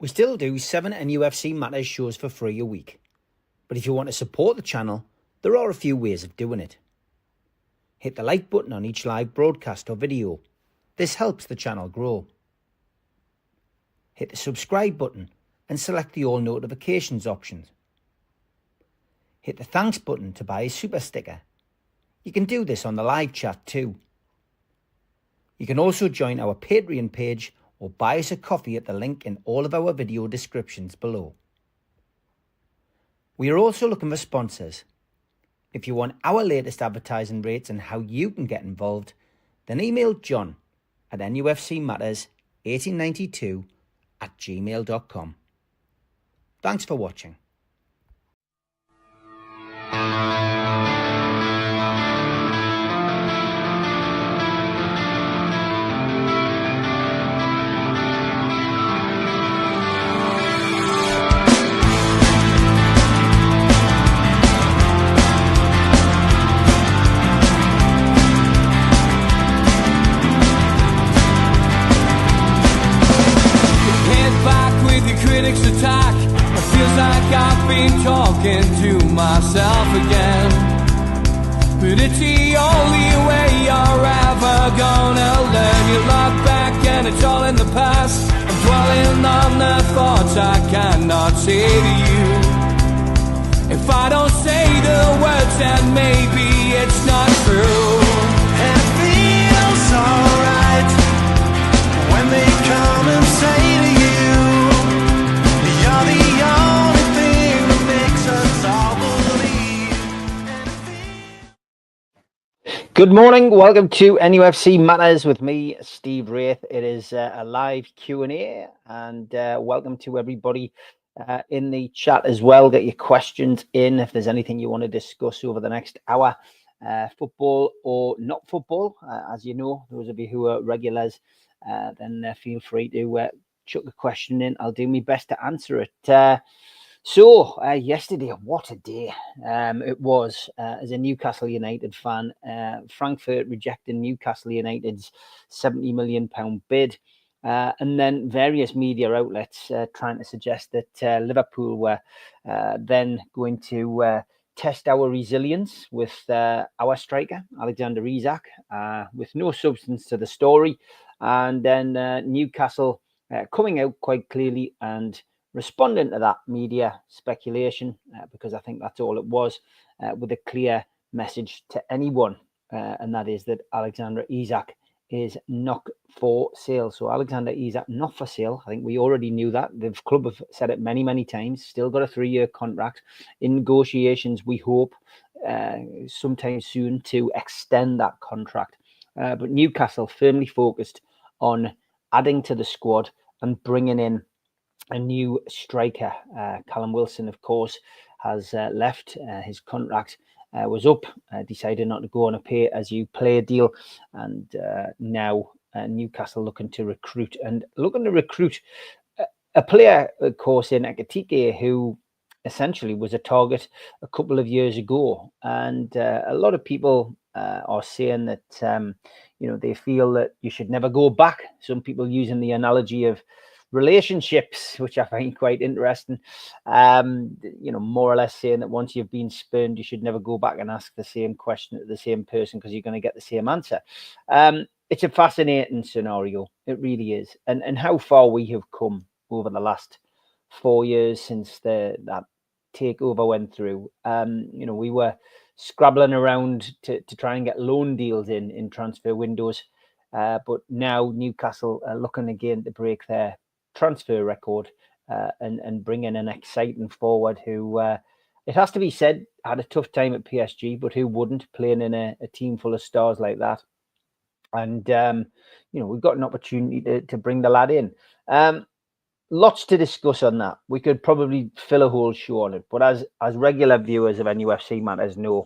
We still do 7 NUFC Matters shows for free a week. But if you want to support the channel, there are a few ways of doing it. Hit the like button on each live broadcast or video. This helps the channel grow. Hit the subscribe button and select the all notifications options. Hit the thanks button to buy a super sticker. You can do this on the live chat too. You can also join our Patreon page or buy us a coffee at the link in all of our video descriptions below. We are also looking for sponsors. If you want our latest advertising rates and how you can get involved, then email John at nufcmatterspodcast1892@gmail.com. Thanks for watching. Critics attack. It feels like I've been talking to myself again. But it's the only way you're ever gonna learn. You look back and it's all in the past. I'm dwelling on the thoughts I cannot say to you. If I don't say the words, then maybe it's not true. And it feels alright when they come and say to you, Good morning, welcome to NUFC Matters with me, Steve Wraith. It is a live Q&A and welcome to everybody in the chat as well. Get your questions in if there's anything you want to discuss over the next hour, football or not football. As you know, those of you who are regulars, then feel free to chuck a question in. I'll do my best to answer it. So yesterday, what a day it was as a Newcastle United fan. Frankfurt rejecting Newcastle United's £70 million bid, and then various media outlets trying to suggest that Liverpool were then going to test our resilience with our striker, Alexander Isak, with no substance to the story. And then Newcastle coming out quite clearly and responding to that media speculation, because I think that's all it was, with a clear message to anyone, and that is that Alexander Isak is not for sale. So Alexander Isak not for sale. I think we already knew that. The club have said it many, many times. Still got a 3-year contract in negotiations. We hope sometime soon to extend that contract. But Newcastle firmly focused on adding to the squad and bringing in a new striker. Callum Wilson, of course, has left. His contract was up, decided not to go on a pay-as-you-play deal, and now Newcastle looking to recruit a player, of course, in Ekitike, who essentially was a target a couple of years ago. And a lot of people are saying that they feel that you should never go back. Some people using the analogy of relationships, which I find quite interesting, more or less saying that once you've been spurned, you should never go back and ask the same question to the same person because you're going to get the same answer. It's a fascinating scenario. It really is. And how far we have come over the last 4 years since that takeover went through. We were scrabbling around to try and get loan deals in transfer windows. But now Newcastle are looking again to break their transfer record and bring in an exciting forward who, it has to be said, had a tough time at PSG, but who wouldn't, playing in a team full of stars like that. And we've got an opportunity to bring the lad in. Lots to discuss on that. We could probably fill a whole show on it, but as regular viewers of NUFC Matters know,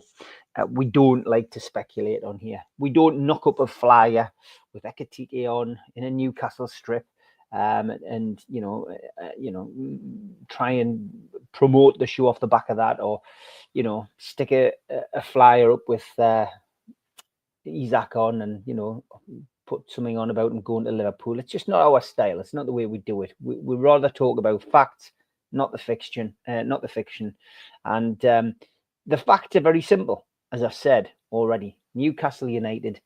we don't like to speculate on here. We don't knock up a flyer with Ekitike on in a Newcastle strip, and try and promote the show off the back of that, or stick a flyer up with Isak on and put something on about him going to Liverpool. It's just not our style. It's not the way we do it. We rather talk about facts, not the fiction, And the facts are very simple. As I've said already, Newcastle United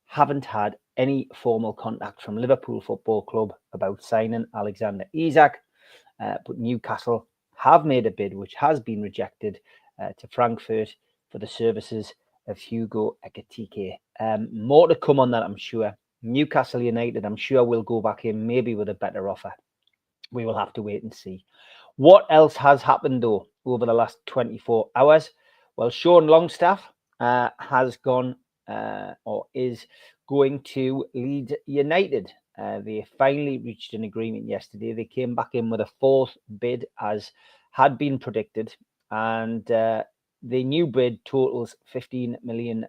haven't had any formal contact from Liverpool Football Club about signing Alexander Isak, but Newcastle have made a bid which has been rejected to Frankfurt for the services of Hugo Ekitike. More to come on that, I'm sure. Newcastle United, I'm sure, will go back in maybe with a better offer. We will have to wait and see. What else has happened, though, over the last 24 hours? Well, Sean Longstaff has gone or is going to Leeds United. They finally reached an agreement yesterday. They came back in with a fourth bid, as had been predicted, and the new bid totals £15 million,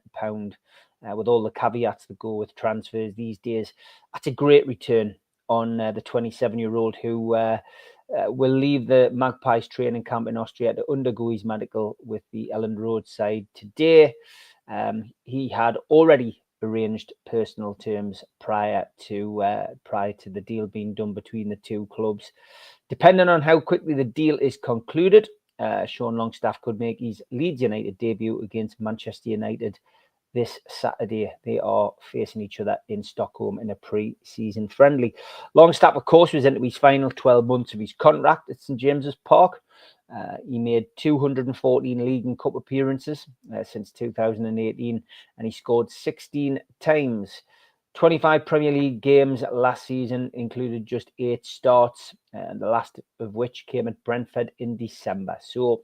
with all the caveats that go with transfers these days. That's a great return on the 27-year-old who will leave the Magpies training camp in Austria to undergo his medical with the Elland Road side today. He had already arranged personal terms prior to the deal being done between the two clubs. Depending on how quickly the deal is concluded, Sean Longstaff could make his Leeds United debut against Manchester United this Saturday. They are facing each other in Stockholm in a pre-season friendly. Longstaff, of course, was into his final 12 months of his contract at St James's Park. He made 214 league and cup appearances since 2018, and he scored 16 times. 25 Premier League games last season included just 8 starts, and the last of which came at Brentford in December. So,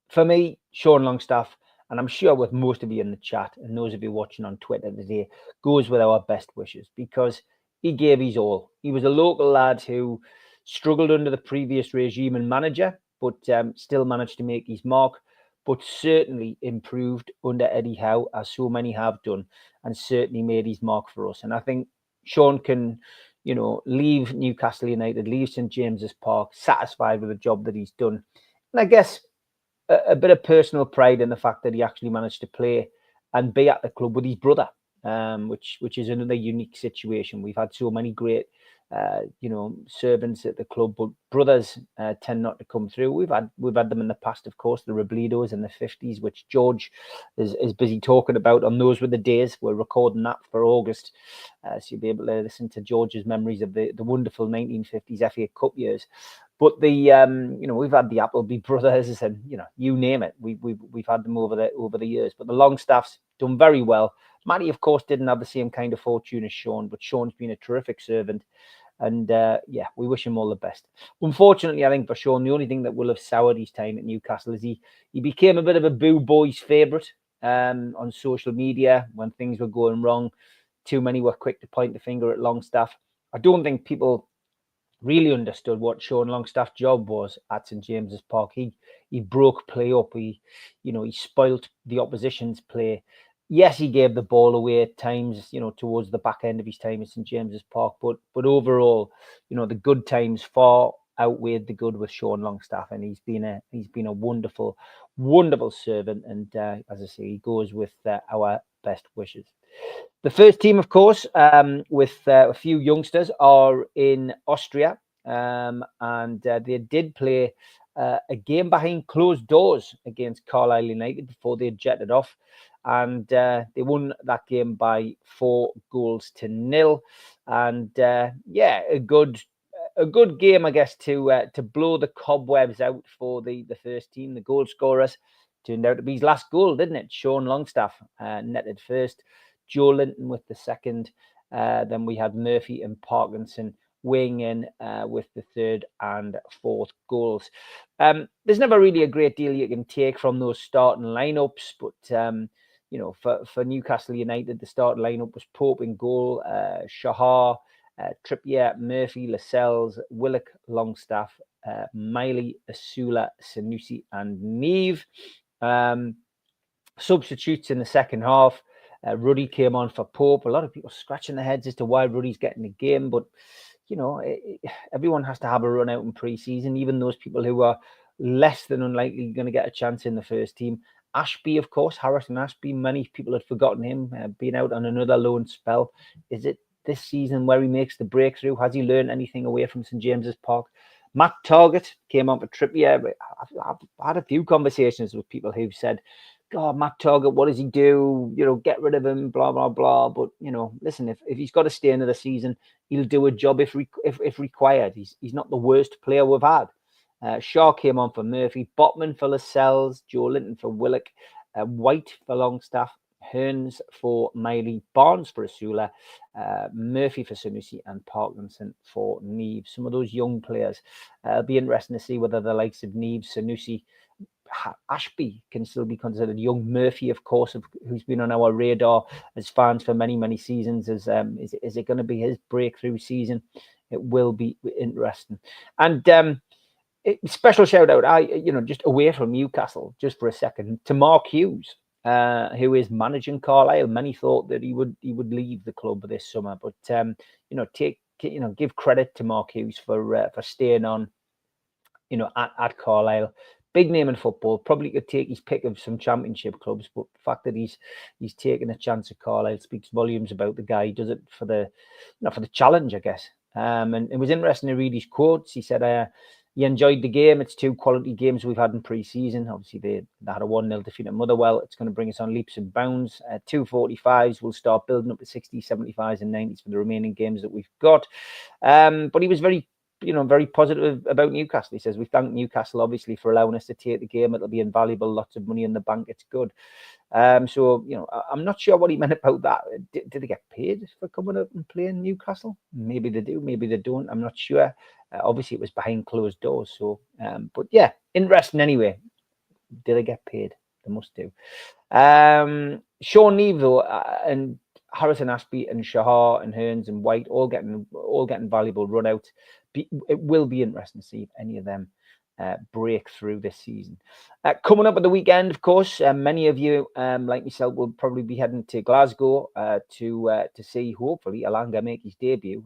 for me, Sean Longstaff, and I'm sure with most of you in the chat and those of you watching on Twitter today, goes with our best wishes, because he gave his all. He was a local lad who struggled under the previous regime and manager, but still managed to make his mark, but certainly improved under Eddie Howe, as so many have done, and certainly made his mark for us. And I think Sean can, leave Newcastle United, leave St James's Park, satisfied with the job that he's done. And I guess a bit of personal pride in the fact that he actually managed to play and be at the club with his brother, which is another unique situation. We've had so many great, servants at the club, but brothers tend not to come through. We've had them in the past, of course, the Robledos in the 50s, which George is busy talking about on Those Were the Days. We're recording that for August, so you'll be able to listen to George's memories of the wonderful 1950s FA Cup years. But we've had the Appleby brothers, and you name it. We've had them over the years. But the Longstaffs done very well. Matty, of course, didn't have the same kind of fortune as Sean, but Sean's been a terrific servant. And we wish him all the best. Unfortunately, I think for Sean, the only thing that will have soured his time at Newcastle is he became a bit of a boo boys favourite on social media when things were going wrong. Too many were quick to point the finger at Longstaff. I don't think people really understood what Sean Longstaff's job was at St James's Park. He broke play up. He spoilt the opposition's play. Yes, he gave the ball away at times, towards the back end of his time at St James's Park. But overall, the good times far outweighed the good with Sean Longstaff, and he's been a wonderful, wonderful servant. And as I say, he goes with our best wishes. The first team, of course, with a few youngsters, are in Austria, and they did play a game behind closed doors against Carlisle United before they jetted off, and they won that game by 4-0. And a good game, I guess, to blow the cobwebs out for the first team. The goal scorers turned out to be his last goal, didn't it? Sean Longstaff netted first, Joe Linton with the second. Then we had Murphy and Parkinson weighing in with the third and fourth goals. There's never really a great deal you can take from those starting lineups, but for Newcastle United, the starting lineup was Pope in goal, Shahar, Trippier, Murphy, Lascelles, Willock, Longstaff, Miley, Asula, Sanusi, and Neve. Substitutes in the second half. Ruddy came on for Pope. A lot of people scratching their heads as to why Ruddy's getting the game, but everyone has to have a run out in pre-season, even those people who are less than unlikely going to get a chance in the first team. Ashby, of course, Harrison Ashby. Many people had forgotten him, being out on another loan spell. Is it this season where he makes the breakthrough? Has he learned anything away from St James's Park? Matt Targett came on for Trippier. I've had a few conversations with people who've said, God, Matt Targett, what does he do? Get rid of him, blah, blah, blah. But, listen, if he's got to stay another season, he'll do a job if required. He's not the worst player we've had. Shaw came on for Murphy, Botman for Lascelles, Joe Linton for Willock, White for Longstaff, Hearns for Miley, Barnes for Asula, Murphy for Sanusi, and Parkinson for Neves. Some of those young players. It'll be interesting to see whether the likes of Neves, Sanusi, Ashby can still be considered young. Murphy, of course, who's been on our radar as fans for many, many seasons. Is it going to be his breakthrough season? It will be interesting. And special shout out, just away from Newcastle, just for a second, to Mark Hughes, who is managing Carlisle. Many thought that he would leave the club this summer, but give credit to Mark Hughes for staying on, at Carlisle. Big name in football, probably could take his pick of some championship clubs, but the fact that he's taking a chance at Carlisle speaks volumes about the guy. He does it for the challenge, I guess. And it was interesting to read his quotes. He said he enjoyed the game. It's 2 quality games we've had in pre-season. Obviously, they had a 1-0 defeat at Motherwell. It's going to bring us on leaps and bounds. 245s. We'll start building up to 60s, 75s, and 90s for the remaining games that we've got. But he was very positive about Newcastle. He says, we thank Newcastle, obviously, for allowing us to take the game. It'll be invaluable. Lots of money in the bank. It's good. So, I'm not sure what he meant about that. Did they get paid for coming up and playing Newcastle? Maybe they do. Maybe they don't. I'm not sure. Obviously, it was behind closed doors. So, but yeah, interesting anyway. Did they get paid? They must do. Sean Neave, though, and Harrison Ashby and Shahar and Hearns and White all getting valuable run out. It will be interesting to see if any of them break through this season. Coming up at the weekend, of course, many of you, like myself, will probably be heading to Glasgow to see, hopefully, Alanga make his debut.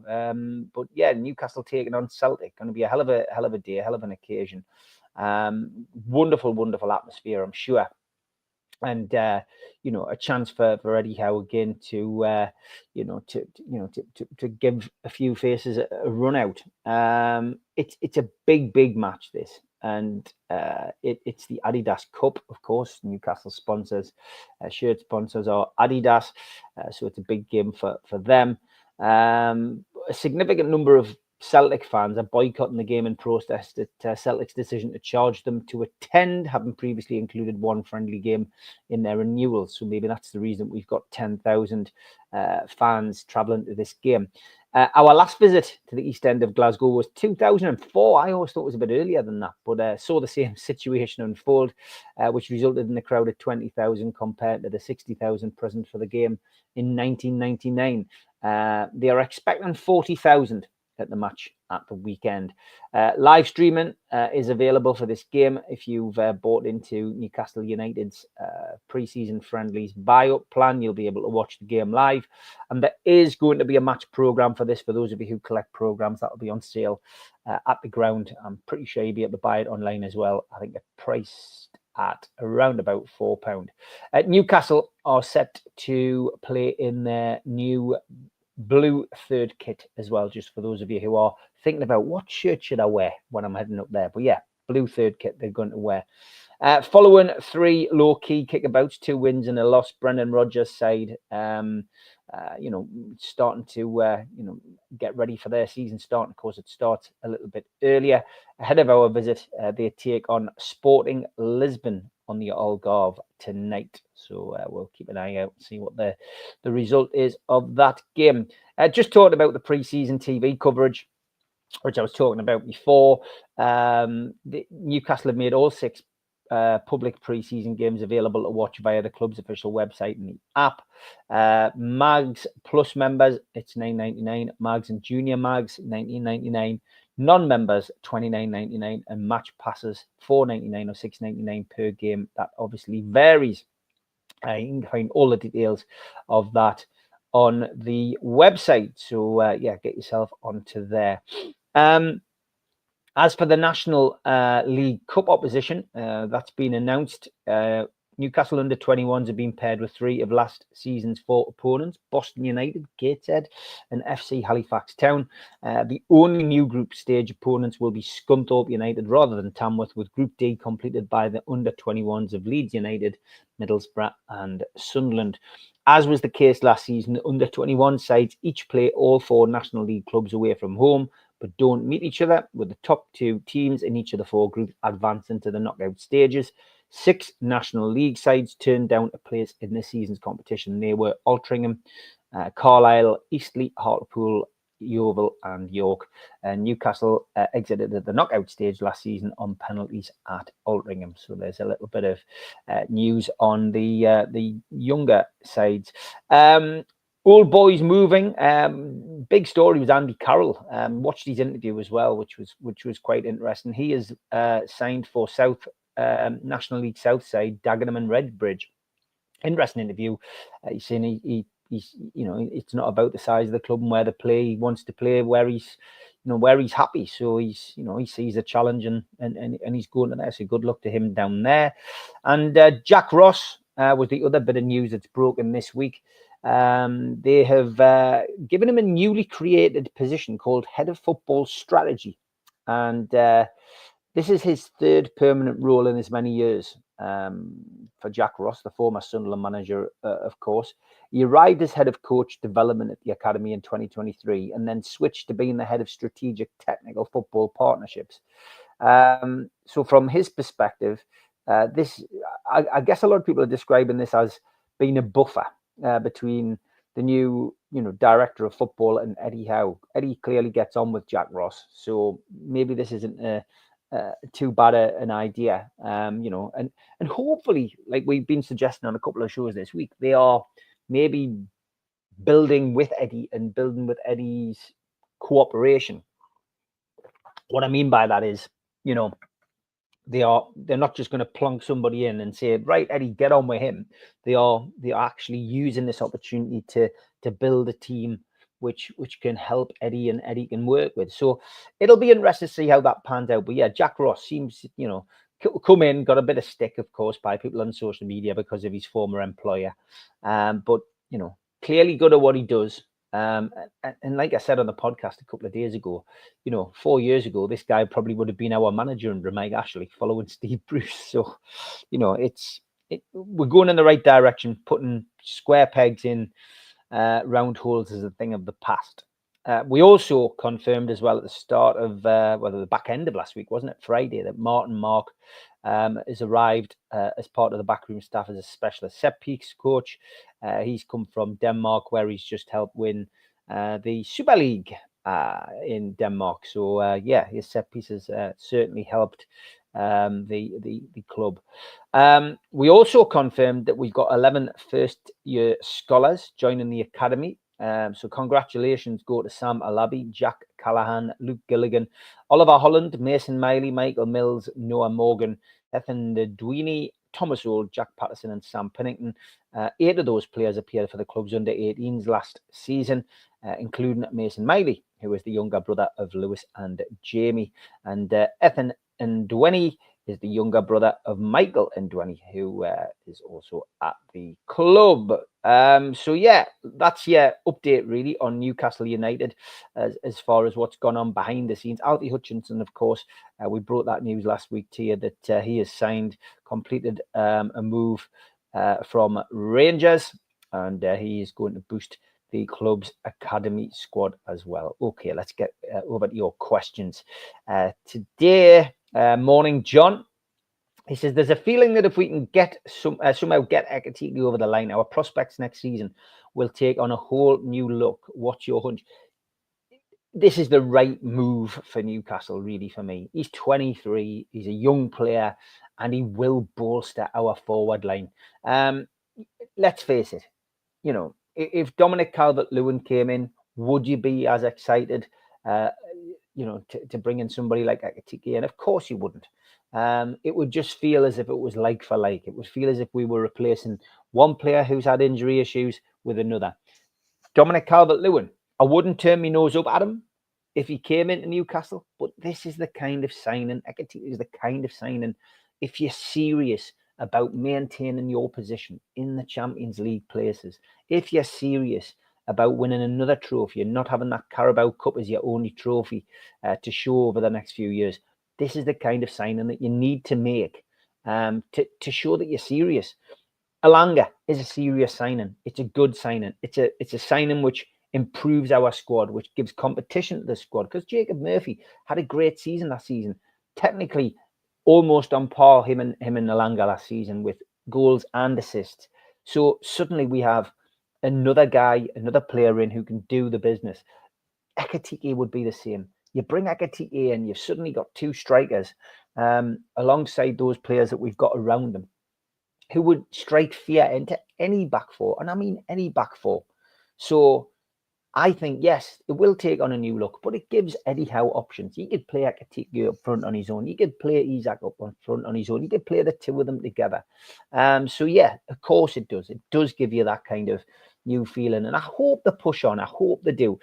But yeah, Newcastle taking on Celtic, going to be a hell of a day, a hell of an occasion. Wonderful atmosphere, I'm sure. And a chance for Eddie Howe again to give a few faces a run out. It's a big match, this, and it's the Adidas Cup, of course. Newcastle sponsors, shirt sponsors are Adidas, so it's a big game for them. A significant number of Celtic fans are boycotting the game in protest at Celtic's decision to charge them to attend, having previously included one friendly game in their renewal. So maybe that's the reason we've got 10,000 fans travelling to this game. Our last visit to the east end of Glasgow was 2004. I always thought it was a bit earlier than that, but saw the same situation unfold, which resulted in a crowd of 20,000 compared to the 60,000 present for the game in 1999. They are expecting 40,000 at the match at the weekend. Live streaming is available for this game if you've bought into Newcastle United's pre-season friendlies buy-up plan. You'll be able to watch the game live, and there is going to be a match program for this. For those of you who collect programs, that will be on sale at the ground. I'm pretty sure you'll be able to buy it online as well. I think they're priced at around about £4. Newcastle are set to play in their new blue third kit as well, just for those of you who are thinking about what shirt should I wear when I'm heading up there. But yeah, blue third kit they're going to wear. Following 3 low-key kickabouts, 2 wins and a loss, Brendan Rodgers' side starting to get ready for their season start. Of course, it starts a little bit earlier. Ahead of our visit, they take on Sporting Lisbon on the Algarve tonight. So we'll keep an eye out and see what the result is of that game. Just talking about the pre-season TV coverage, which I was talking about before. Newcastle have made all 6 public pre-season games available to watch via the club's official website and the app. Mags Plus members, it's $9.99. Mags and Junior Mags, $19.99. Non-members, $29.99, and match passes, $4.99 or $6.99 per game. That obviously varies. You can find all the details of that on the website. So get yourself onto there. As for the National League Cup opposition, that's been announced. Newcastle under-21s have been paired with 3 of last season's 4 opponents: Boston United, Gateshead, and FC Halifax Town. The only new group stage opponents will be Scunthorpe United rather than Tamworth, with Group D completed by the under-21s of Leeds United, Middlesbrough, and Sunderland. As was the case last season, the under-21 sides each play all 4 National League clubs away from home, but don't meet each other, with the top 2 teams in each of the 4 groups advancing to the knockout stages. 6 National League sides turned down a place in this season's competition. They were Altrincham, Carlisle, Eastleigh, Hartlepool, Yeovil, and York. Newcastle exited at the knockout stage last season on penalties at Altrincham. So there's a little bit of news on the younger sides. Old boys moving. Big story was Andy Carroll. Watched his interview as well, which was quite interesting. He is signed for National League South side, Dagenham and Redbridge. Interesting interview. He's saying he's it's not about the size of the club and where to play. He wants to play where he's happy. So he sees a challenge and he's going to there. So good luck to him down there. And Jack Ross was the other bit of news that's broken this week. They have given him a newly created position called Head of Football Strategy, and this is his 3rd permanent role in as many years. For Jack Ross, the former Sunderland manager, of course. He arrived as head of coach development at the academy in 2023 and then switched to being the head of strategic technical football partnerships. So from his perspective, I guess a lot of people are describing this as being a buffer between the new, director of football and Eddie Howe. Eddie clearly gets on with Jack Ross, so maybe this isn't too bad an idea, and hopefully, like we've been suggesting on a couple of shows this week, they are maybe building with Eddie and building with Eddie's cooperation. What I mean by that is, they're not just going to plonk somebody in and say, right, Eddie, get on with him. They are actually using this opportunity to build a team which can help Eddie and Eddie can work with. So it'll be interesting to see how that pans out. But yeah, Jack Ross seems, come in, got a bit of stick, of course, by people on social media because of his former employer. But, clearly good at what he does. And like I said on the podcast a couple of days ago, 4 years ago, this guy probably would have been our manager under Mike Ashley following Steve Bruce. So, we're going in the right direction, putting square pegs in round holes is a thing of the past. We also confirmed as well at the start of the back end of last week, wasn't it, Friday, that Martin Mark has arrived as part of the backroom staff as a specialist set piece coach. He's come from Denmark, where he's just helped win the Super League in Denmark. So his set pieces certainly helped the club. We also confirmed that we've got 11 first-year scholars joining the academy. So congratulations go to Sam Alabi, Jack Callahan, Luke Gilligan, Oliver Holland, Mason Miley, Michael Mills, Noah Morgan, Ethan Dweeney, Thomas Old, Jack Patterson, and Sam Pennington. 8 of those players appeared for the club's under-18s last season, including Mason Miley, who is the younger brother of Lewis and Jamie. And Ethan Ndweni is the younger brother of Michael Ndweni, who is also at the club. So yeah, that's your update really on Newcastle United as far as what's gone on behind the scenes. Alfie Hutchinson, of course, we brought that news last week to you that he has completed a move from Rangers, and he is going to boost the club's academy squad as well. Okay, let's get over to your questions today. Morning, John. He says, there's a feeling that if we can get somehow get Ekatike over the line, our prospects next season will take on a whole new look. What's your hunch? This is the right move for Newcastle, really, for me. He's 23. He's a young player, and he will bolster our forward line. Let's face it. If Dominic Calvert-Lewin came in, would you be as excited, to bring in somebody like Ekatike? And of course you wouldn't. It would just feel as if it was like for like. It would feel as if we were replacing one player who's had injury issues with another. Dominic Calvert-Lewin, I wouldn't turn my nose up at him if he came into Newcastle, but this is the kind of signing, Ekatike is the kind of signing, if you're serious about maintaining your position in the Champions League places, if you're serious about winning another trophy and not having that Carabao Cup as your only trophy to show over the next few years, this is the kind of signing that you need to make to show that you're serious. Alanga is a serious signing. It's a good signing. It's a signing which improves our squad, which gives competition to the squad, because Jacob Murphy had a great season last season. Technically, almost on par, him and Alanga last season, with goals and assists. So suddenly we have another guy, another player in who can do the business. Ekitike would be the same. You bring Ekitike in, you've suddenly got two strikers alongside those players that we've got around them, who would strike fear into any back four, and I mean any back four. So I think, yes, it will take on a new look, but it gives Eddie Howe options. He could play Ekitike up front on his own. He could play Isak up on front on his own. He could play the two of them together. So, yeah, of course it does. It does give you that kind of new feeling. And I hope they push on. I hope they do.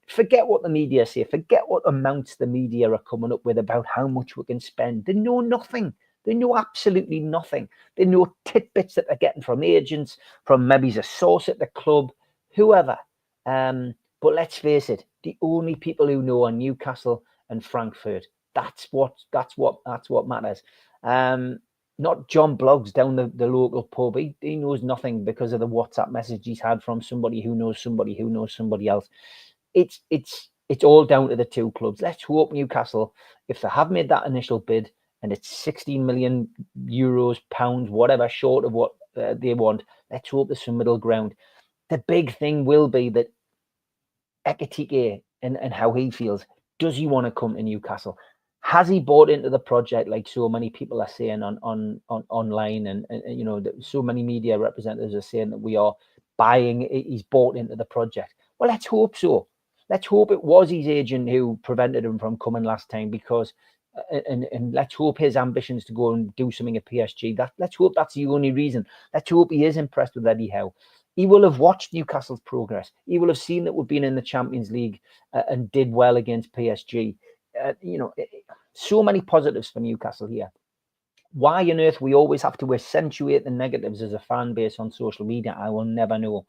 Forget what the media say. Forget what amounts the media are coming up with about how much we can spend. They know nothing. They know absolutely nothing. They know tidbits that they're getting from agents, from maybe a source at the club, whoever. But let's face it, the only people who know are Newcastle and Frankfurt. That's what matters. Not John Bloggs down the local pub. He knows nothing because of the WhatsApp message he's had from somebody who knows somebody who knows somebody else. It's all down to the two clubs. Let's hope Newcastle, if they have made that initial bid and it's 16 million euros, pounds, whatever, short of what they want, let's hope there's some middle ground. The big thing will be that Ekitike and how he feels. Does he want to come to Newcastle? Has he bought into the project, like so many people are saying on online, and so many media representatives are saying that we are buying? He's bought into the project. Well, let's hope so. Let's hope it was his agent who prevented him from coming last time, because and let's hope his ambitions to go and do something at PSG. Let's hope that's the only reason. Let's hope he is impressed with Eddie Howe. He will have watched Newcastle's progress. He will have seen that we've been in the Champions League and did well against PSG. So many positives for Newcastle here. Why on earth we always have to accentuate the negatives as a fan base on social media, I will never know.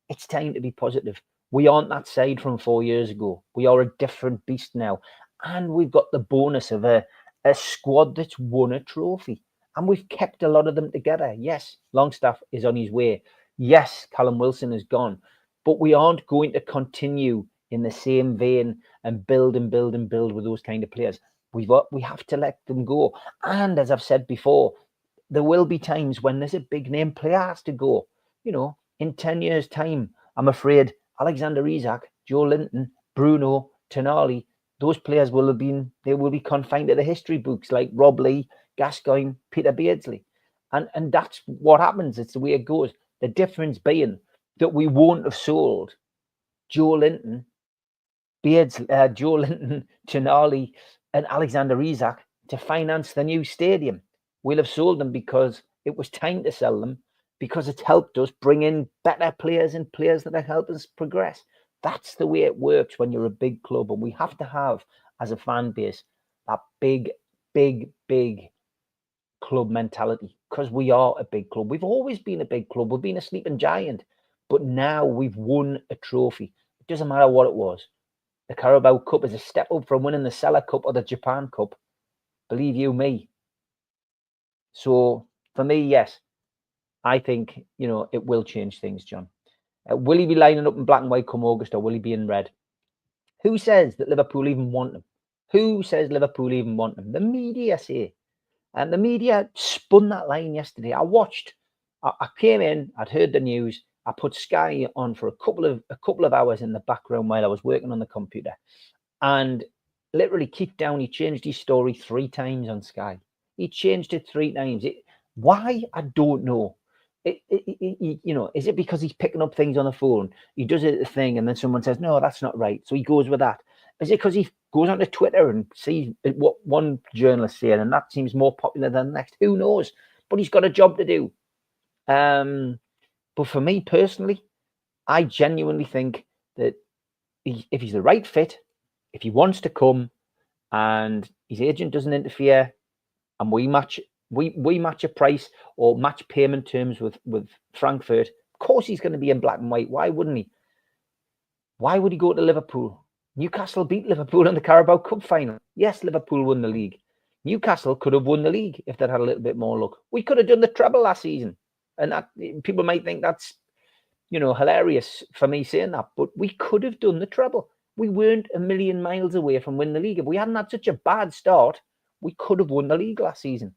It's time to be positive. We aren't that side from 4 years ago. We are a different beast now. And we've got the bonus of a squad that's won a trophy. And we've kept a lot of them together. Yes, Longstaff is on his way. Yes, Callum Wilson is gone. But we aren't going to continue in the same vein and build with those kind of players. We have to let them go. And as I've said before, there will be times when there's a big name player has to go. In 10 years' time, I'm afraid Alexander Isak, Joe Linton, Bruno, Tonali, those players will be confined to the history books, like Rob Lee, Gascoigne, Peter Beardsley. And that's what happens. It's the way it goes. The difference being that we won't have sold Joe Linton, Tonali, and Alexander Isak to finance the new stadium. We'll have sold them because it was time to sell them, because it's helped us bring in better players and players that have helped us progress. That's the way it works when you're a big club. And we have to have, as a fan base, that big club mentality, because we are a big club. We've always been a big club. We've been a sleeping giant. But now we've won a trophy. It doesn't matter what it was. The Carabao Cup is a step up from winning the Celtic Cup or the Japan Cup. Believe you me. So for me, yes, I think, it will change things, John. Will he be lining up in black and white come August, or will he be in red? Who says that Liverpool even want him? Who says Liverpool even want him? The media say. And the media spun that line yesterday. I came in, I'd heard the news. I put Sky on for a couple of hours in the background while I was working on the computer. And literally, Keith Downey changed his story 3 times on Sky. He changed it 3 times. Why? I don't know. Is it because he's picking up things on the phone? He does it the thing, and then someone says, no, that's not right. So he goes with that. Is it because he goes onto Twitter and sees what one journalist saying, and that seems more popular than the next? Who knows? But he's got a job to do. But for me personally, I genuinely think that if he's the right fit, if he wants to come and his agent doesn't interfere, and we match We match a price or match payment terms with Frankfurt. Of course he's going to be in black and white. Why wouldn't he? Why would he go to Liverpool? Newcastle beat Liverpool in the Carabao Cup final. Yes, Liverpool won the league. Newcastle could have won the league if they'd had a little bit more luck. We could have done the treble last season. And that, people might think that's, hilarious for me saying that, but we could have done the treble. We weren't a million miles away from winning the league. If we hadn't had such a bad start, we could have won the league last season.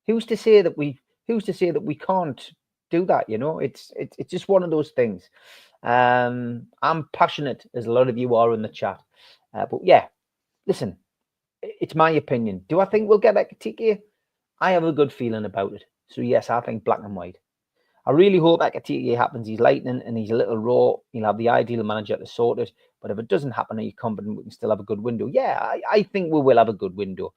Who's to say that we can't do that? It's just one of those things. I'm passionate, as a lot of you are in the chat. But yeah, listen, it's my opinion. Do I think we'll get Ekitike? I have a good feeling about it. So yes, I think black and white. I really hope Ekitike happens. He's lightning and he's a little raw. He'll have the ideal manager to sort it. But if it doesn't happen, are you confident we can still have a good window? Yeah, I think we will have a good window.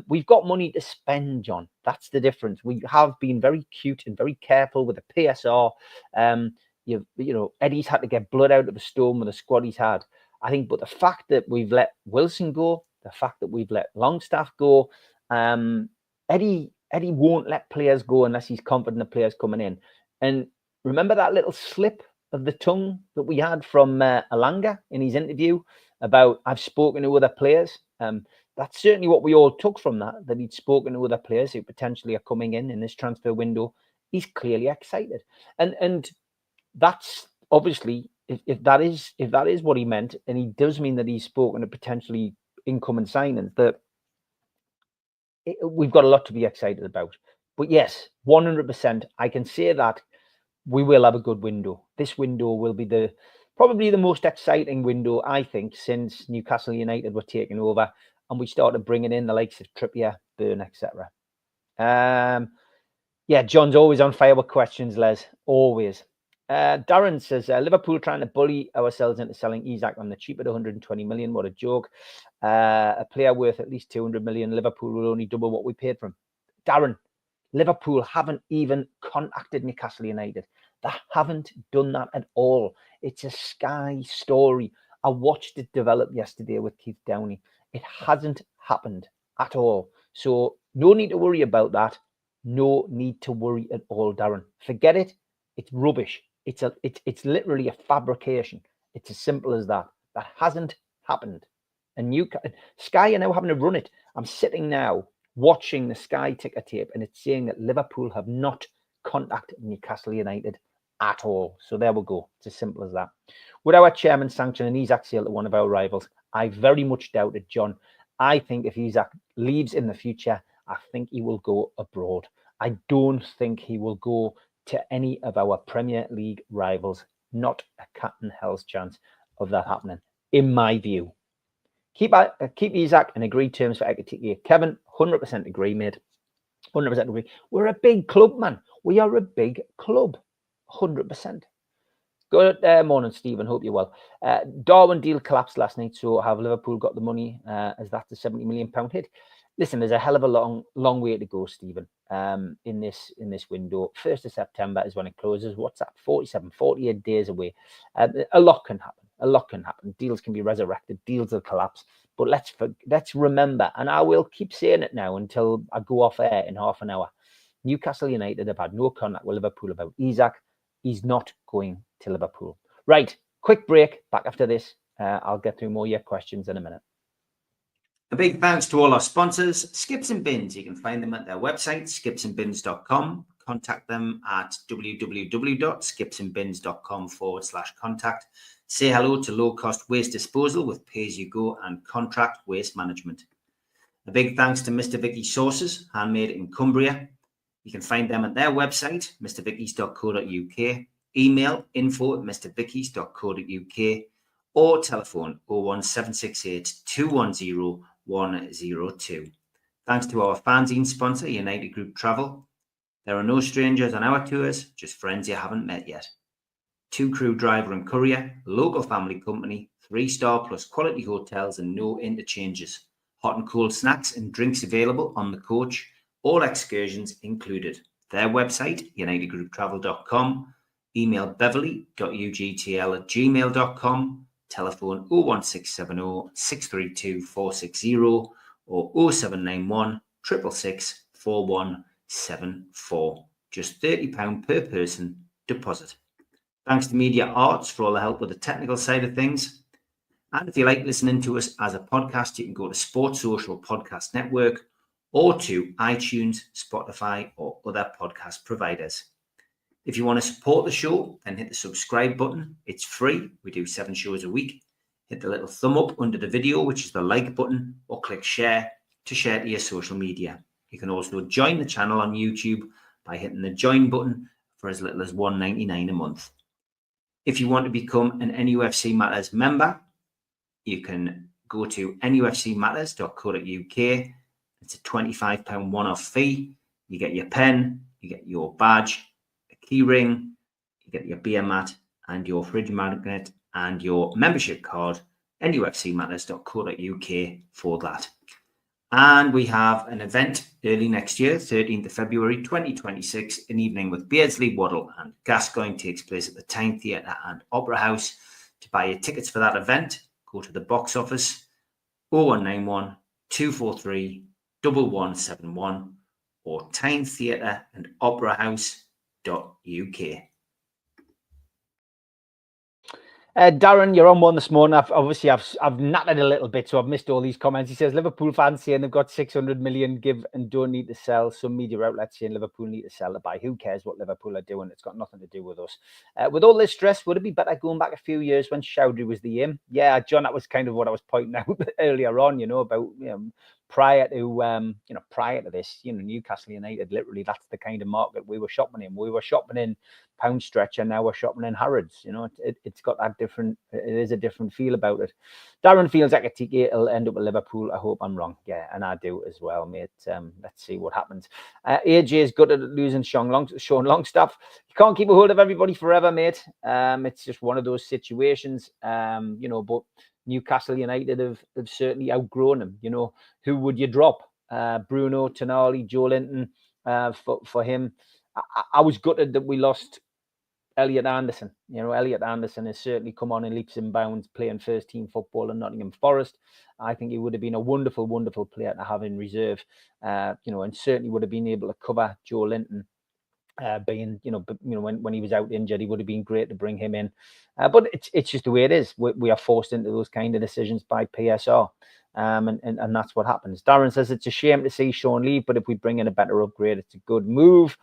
We've got money to spend, John. That's the difference. We have been very cute and very careful with the PSR. Eddie's had to get blood out of the stone with the squad he's had. I think, but the fact that we've let Wilson go, the fact that we've let Longstaff go, Eddie won't let players go unless he's confident the players coming in. And remember that little slip of the tongue that we had from Alanga in his interview about I've spoken to other players. That's certainly what we all took from that he'd spoken to other players who potentially are coming in this transfer window. He's clearly excited, and that's obviously if that is what he meant, and he does mean that he's spoken to potentially incoming signings, that we've got a lot to be excited about. But yes, 100%, I can say that we will have a good window. This window will be probably the most exciting window, I think, since Newcastle United were taken over and we started bringing in the likes of Trippier, Burn, etc. Yeah, John's always on fire with questions, Les. Always. Darren says, Liverpool trying to bully ourselves into selling Isak on the cheap at 120 million. What a joke. A player worth at least 200 million. Liverpool will only double what we paid for him. Darren, Liverpool haven't even contacted Newcastle United. They haven't done that at all. It's a Sky story. I watched it develop yesterday with Keith Downey. It hasn't happened at all. So no need to worry about that. No need to worry at all, Darren. Forget it. It's rubbish. It's literally a fabrication. It's as simple as that. That hasn't happened. And Sky are now having to run it. I'm sitting now watching the Sky ticker tape, and it's saying that Liverpool have not contacted Newcastle United at all. So there we go. It's as simple as that. Would our chairman sanction an Isak sale to one of our rivals? I very much doubt it, John. I think if Isak leaves in the future, I think he will go abroad. I don't think he will go to any of our Premier League rivals. Not a cat and hell's chance of that happening, in my view. Keep Isak and agree terms for Ekitike. Kevin, 100% agree, mate. 100% agree. We're a big club, man. We are a big club. 100%. Good morning, Stephen. Hope you're well. Darwin deal collapsed last night, so have Liverpool got the money as that's a £70 million hit? Listen, there's a hell of a long way to go, Stephen, in this window. 1st of September is when it closes. What's that? 48 days away. A lot can happen. A lot can happen. Deals can be resurrected. Deals will collapse. But let's remember, and I will keep saying it now until I go off air in half an hour. Newcastle United have had no contact with Liverpool about Isak. He's not going to Liverpool. Right, quick break. Back after this. I'll get through more of your questions in a minute. A big thanks to all our sponsors, Skips and Bins. You can find them at their website, skipsandbins.com. Contact them at www.skipsandbins.com/contact. Say hello to low-cost waste disposal with pay-as-you-go and contract waste management. A big thanks to Mr. Vicky's Sauces, handmade in Cumbria. You can find them at their website, mrvickys.co.uk. Email info@mrvickys.co.uk or telephone 01768 210 102. Thanks to our fanzine sponsor, United Group Travel. There are no strangers on our tours, just friends you haven't met yet. 2 crew driver and courier, local family company, 3-star plus quality hotels and no interchanges. Hot and cold snacks and drinks available on the coach, all excursions included. Their website, unitedgrouptravel.com. Email beverly.ugtl@gmail.com. Telephone 01670 632 460 or 0791 666 4174. Just £30 per person deposit. Thanks to Media Arts for all the help with the technical side of things. And if you like listening to us as a podcast, you can go to Sports Social Podcast Network or to iTunes, Spotify, or other podcast providers. If you want to support the show, then hit the subscribe button. It's free. We do 7 shows a week. Hit the little thumb up under the video, which is the like button, or click share to share to your social media. You can also join the channel on YouTube by hitting the join button for as little as $1.99 a month. If you want to become an NUFC Matters member, you can go to nufcmatterspodcast.co.uk. It's a £25 one-off fee. You get your pen, you get your badge, a key ring, you get your beer mat and your fridge magnet and your membership card, nufcmatterspodcast.co.uk for that. And we have an event early next year, 13th of February 2026, an evening with Beardsley, Waddle and Gascoigne takes place at the Tyne Theatre and Opera House. To buy your tickets for that event, go to the box office 0191 243 1171 or Tyne Theatre and Opera House.uk. Darren, you're on one this morning. I've nattered a little bit, so I've missed all these comments. He says Liverpool fans saying they've got 600 million give and don't need to sell. Some media outlets saying Liverpool need to sell to buy. Who cares what Liverpool are doing? It's got nothing to do with us. With all this stress, would it be better going back a few years when Chowdhury was the aim? Yeah, John, that was kind of what I was pointing out earlier on. About prior to this, Newcastle United, literally that's the kind of market we were shopping in. We were shopping in Pound Stretch and now we're shopping in Harrods. It's got that different, it is a different feel about it. Darren feels like a TK will end up with Liverpool. I hope I'm wrong. Yeah, and I do as well, mate. Let's see what happens. AJ is good at losing Sean Longstaff. You can't keep a hold of everybody forever, mate. It's just one of those situations, but Newcastle United have certainly outgrown him. Who would you drop? Bruno, Tonali, Joe Linton for him. I was gutted that we lost Elliot Anderson. Elliot Anderson has certainly come on in leaps and bounds playing first team football in Nottingham Forest. I think he would have been a wonderful, wonderful player to have in reserve, and certainly would have been able to cover Joe Linton. When he was out injured, he would have been great to bring him in. But it's just the way it is. We are forced into those kind of decisions by PSR. And that's what happens. Darren says it's a shame to see Sean leave, but if we bring in a better upgrade, it's a good move.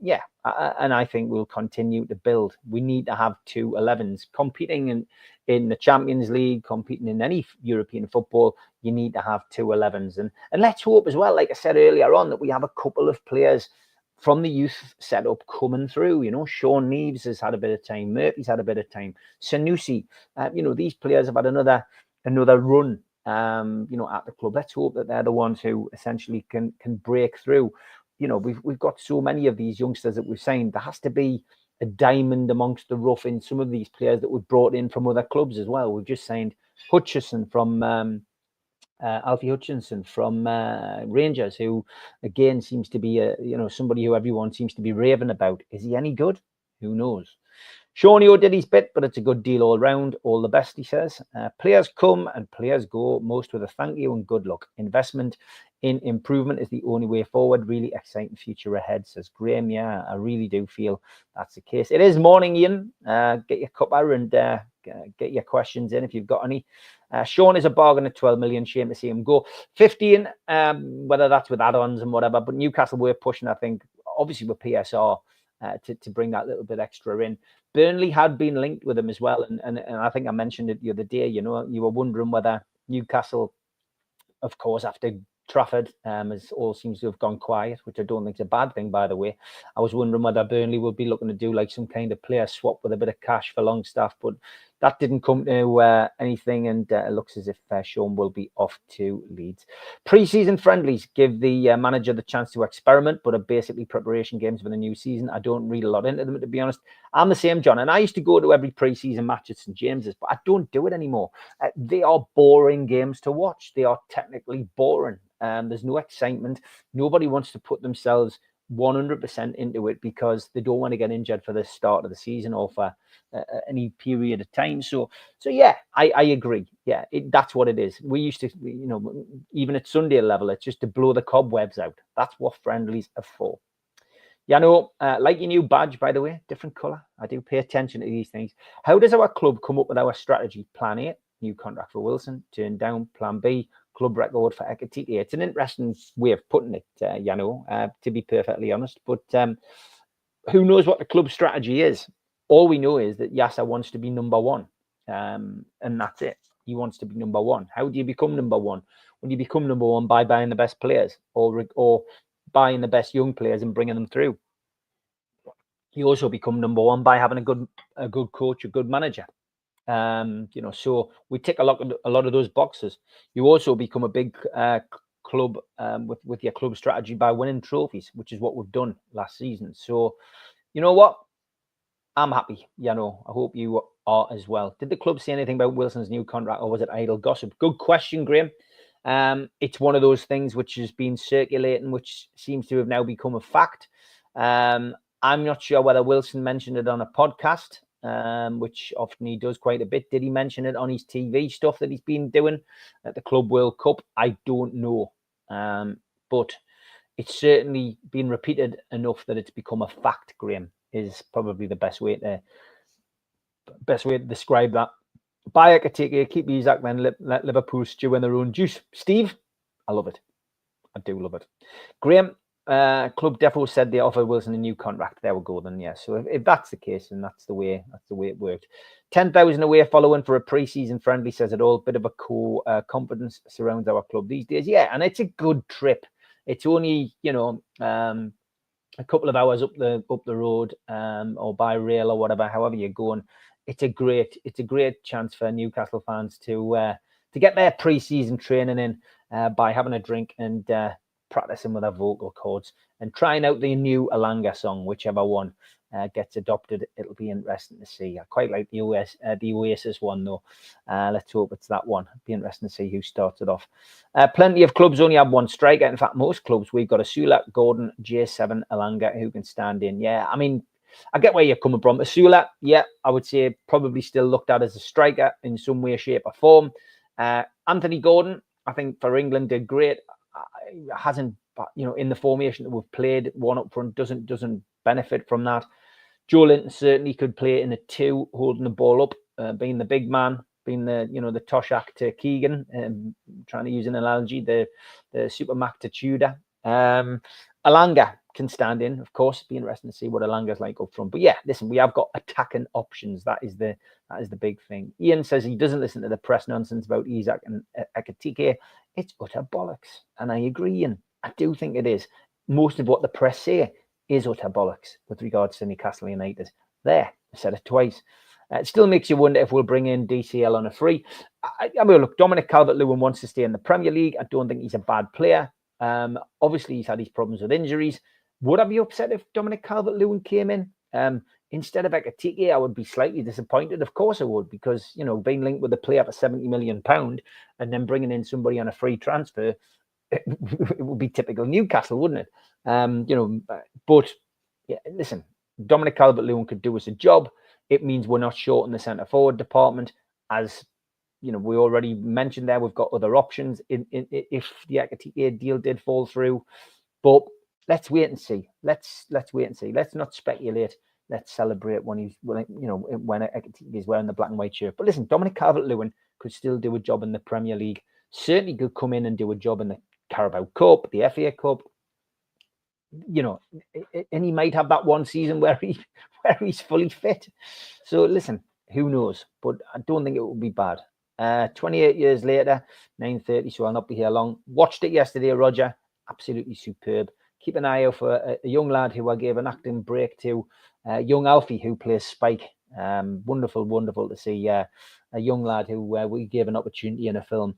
And I think we'll continue to build. We need to have 2 11s competing in the Champions League, competing in any European football. You need to have 2 11s, and let's hope as well, like I said earlier on, that we have a couple of players from the youth setup coming through. Sean Neves has had a bit of time. Murphy's had a bit of time. Sanusi, these players have had another run. At the club. Let's hope that they're the ones who essentially can break through. We've got so many of these youngsters that we've signed. There has to be a diamond amongst the rough in some of these players that we've brought in from other clubs as well. We've just signed Hutchison from Alfie Hutchinson from Rangers, who again seems to be somebody who everyone seems to be raving about. Is he any good? Who knows? Shawnio did his bit, but it's a good deal all round. All the best, he says. Players come and players go, most with a thank you and good luck. Investment in improvement is the only way forward. Really exciting future ahead, says Graham. Yeah, I really do feel that's the case. It is morning, Ian. Get your cuppa and get your questions in if you've got any. Sean is a bargain at 12 million. Shame to see him go. 15, whether that's with add-ons and whatever. But Newcastle were pushing, I think, obviously with PSR to bring that little bit extra in. Burnley had been linked with him as well. And I think I mentioned it the other day, you were wondering whether Newcastle, of course, after Trafford, as all seems to have gone quiet, which I don't think is a bad thing, by the way. I was wondering whether Burnley would be looking to do like some kind of player swap with a bit of cash for Longstaff, but that didn't come to anything, and it looks as if Sean will be off to Leeds. Pre-season friendlies give the manager the chance to experiment, but are basically preparation games for the new season. I don't read a lot into them, to be honest. I'm the same, John, and I used to go to every pre-season match at St James's, but I don't do it anymore. They are boring games to watch. They are technically boring. There's no excitement. Nobody wants to put themselves 100% into it because they don't want to get injured for the start of the season or for any period of time. So yeah, I agree. Yeah, that's what it is. We used to, even at Sunday level, it's just to blow the cobwebs out. That's what friendlies are for. Like your new badge, by the way, different colour. I do pay attention to these things. How does our club come up with our strategy? Plan A, new contract for Wilson, turn down. Plan B, club record for Ekitike. It's an interesting way of putting it, to be perfectly honest. But who knows what the club strategy is? All we know is that Yasser wants to be number one, and that's it. He wants to be number one. How do you become number one? When you become number one by buying the best players or buying the best young players and bringing them through. You also become number one by having a good coach, a good manager. So we tick a lot of those boxes. You also become a big club with your club strategy by winning trophies, which is what we've done last season. So, you know what? I'm happy. I hope you are as well. Did the club say anything about Wilson's new contract, or was it idle gossip? Good question, Graham. It's one of those things which has been circulating, which seems to have now become a fact. I'm not sure whether Wilson mentioned it on a podcast, which often he does quite a bit. Did he mention it on his TV stuff that he's been doing at the Club World Cup? I don't know. But it's certainly been repeated enough that it's become a fact, Graham, is probably the best way to describe that. Buy Ekitike, keep Isaac, then let Liverpool stew in their own juice. Steve, I love it. I do love it. Graham, Club Defo said they offered Wilson a new contract. There we go then, yeah. So if that's the case, then that's the way it worked. 10,000 away following for a pre-season friendly says it all. Bit of a confidence surrounds our club these days. Yeah, and it's a good trip. It's only, a couple of hours up the road, or by rail or whatever, however you're going. It's a great chance for Newcastle fans to get their pre-season training in by having a drink and practicing with their vocal cords and trying out the new Alanga song, whichever one gets adopted. It'll be interesting to see. I quite like the Oasis one though. Let's hope it's that one. It'll be interesting to see who starts it off. Plenty of clubs only have one striker. In fact, most clubs, we've got Asula, Gordon, J7, Alanga, who can stand in. Yeah, I mean, I get where you're coming from. Asula, yeah, I would say probably still looked at as a striker in some way, shape or form. Anthony Gordon, I think for England did great. Hasn't, in the formation that we've played, one up front doesn't benefit from that. Joe Linton certainly could play in a two, holding the ball up, being the big man, being the the Toshak to Keegan, trying to use an analogy, the Super Mac to Tudor. Alanga can stand in, of course. It'd be interesting to see what Alanga's like up front. But yeah, listen, we have got attacking options. That is the big thing. Ian says he doesn't listen to the press nonsense about Isaac and Ekitike. It's utter bollocks. And I agree, Ian. I do think it is. Most of what the press say is utter bollocks with regards to Newcastle United. There, I said it twice. It still makes you wonder if we'll bring in DCL on a free. I mean, look, Dominic Calvert-Lewin wants to stay in the Premier League. I don't think he's a bad player. Obviously, he's had his problems with injuries. Would I be upset if Dominic Calvert-Lewin came in instead of Ekitike? I would be slightly disappointed. Of course I would, because, being linked with a player for £70 million and then bringing in somebody on a free transfer, it would be typical Newcastle, wouldn't it? But yeah, listen, Dominic Calvert-Lewin could do us a job. It means we're not short in the centre forward department. As we already mentioned there, we've got other options if the Ekitike deal did fall through. But let's wait and see. Let's wait and see. Let's not speculate. Let's celebrate when Ekitike is wearing the black and white shirt. But listen, Dominic Calvert-Lewin could still do a job in the Premier League. Certainly could come in and do a job in the Carabao Cup, the FA Cup. And he might have that one season where he's fully fit. So listen, who knows? But I don't think it would be bad. 28 years later, 9:30, so I'll not be here long. Watched it yesterday, Roger. Absolutely superb. Keep an eye out for a young lad who I gave an acting break to, young Alfie, who plays Spike. Wonderful to see a young lad who we gave an opportunity in a film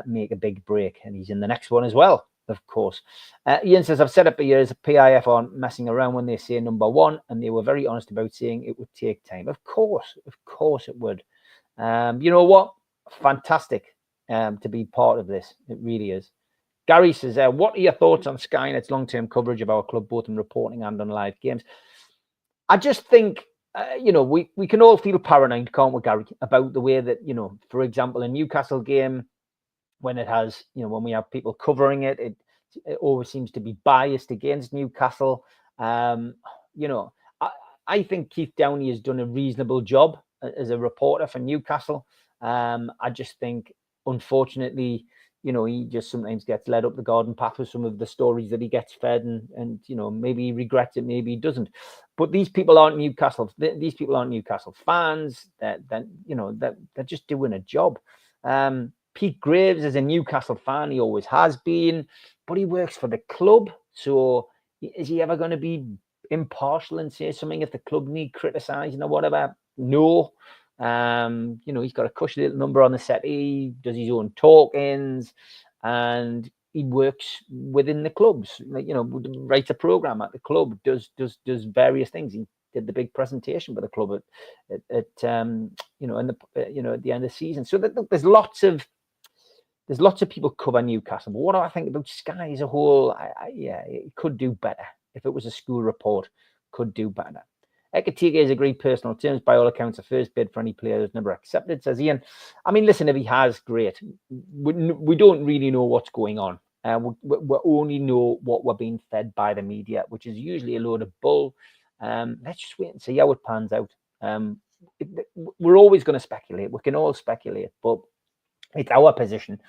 make a big break, and he's in the next one as well, of course. Ian says, I've said it for years, PIF aren't messing around when they say number one, and they were very honest about saying it would take time. Of course it would. You know what? Fantastic to be part of this. It really is. Gary says, what are your thoughts on Sky and its long-term coverage of our club, both in reporting and on live games? I just think, we can all feel paranoid, can't we, Gary, about the way that, for example, a Newcastle game, when it has, when we have people covering it, it always seems to be biased against Newcastle. I think Keith Downey has done a reasonable job as a reporter for Newcastle. I just think, unfortunately, he just sometimes gets led up the garden path with some of the stories that he gets fed, and maybe he regrets it, maybe he doesn't. But these people aren't Newcastle. These people aren't Newcastle fans. They're just doing a job. Pete Graves is a Newcastle fan. He always has been, but he works for the club. So is he ever going to be impartial and say something if the club need criticising or whatever? No. He's got a cushy little number on the set. He does his own talk-ins, and he works within the clubs. Writes a program at the club, does various things. He did the big presentation for the club at the end of the season. So there's lots of people cover Newcastle. But what do I think about Sky as a whole? It could do better. If it was a school report, could do better. Ekatike has agreed personal terms. By all accounts, a first bid for any player is never accepted, says Ian. I mean, listen, if he has, great. We don't really know what's going on. We only know what we're being fed by the media, which is usually a load of bull. Let's just wait and see how it pans out. We're always going to speculate. We can all speculate, but it's our position.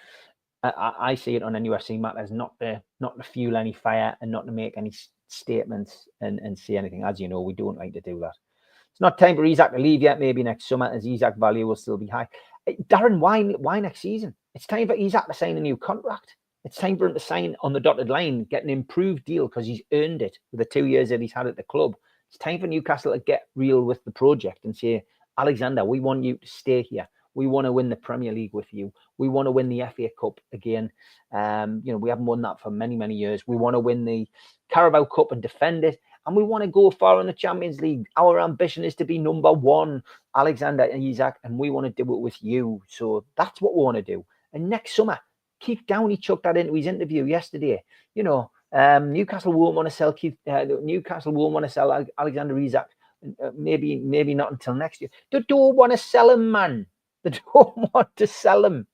I see it on NUFC Matters, not to fuel any fire and not to make any statements and say anything. As you know, we don't like to do that. It's not time for Isak to leave yet. Maybe next summer, as Isak value will still be high. Darren, why next season? It's time for Isak to sign a new contract. It's time for him to sign on the dotted line, get an improved deal because he's earned it with the 2 years that he's had at the club. It's time for Newcastle to get real with the project and say, Alexander, we want you to stay here. We want to win the Premier League with you. We want to win the FA Cup again. We haven't won that for many, many years. We want to win the Carabao Cup and defend it. And we want to go far in the Champions League. Our ambition is to be number one, Alexander and Isak, and we want to do it with you. So that's what we want to do. And next summer, Keith Downey chucked that into his interview yesterday. Newcastle won't want to sell Newcastle won't want to sell Alexander Isak. Maybe not until next year. They don't want to sell him, man. They don't want to sell him.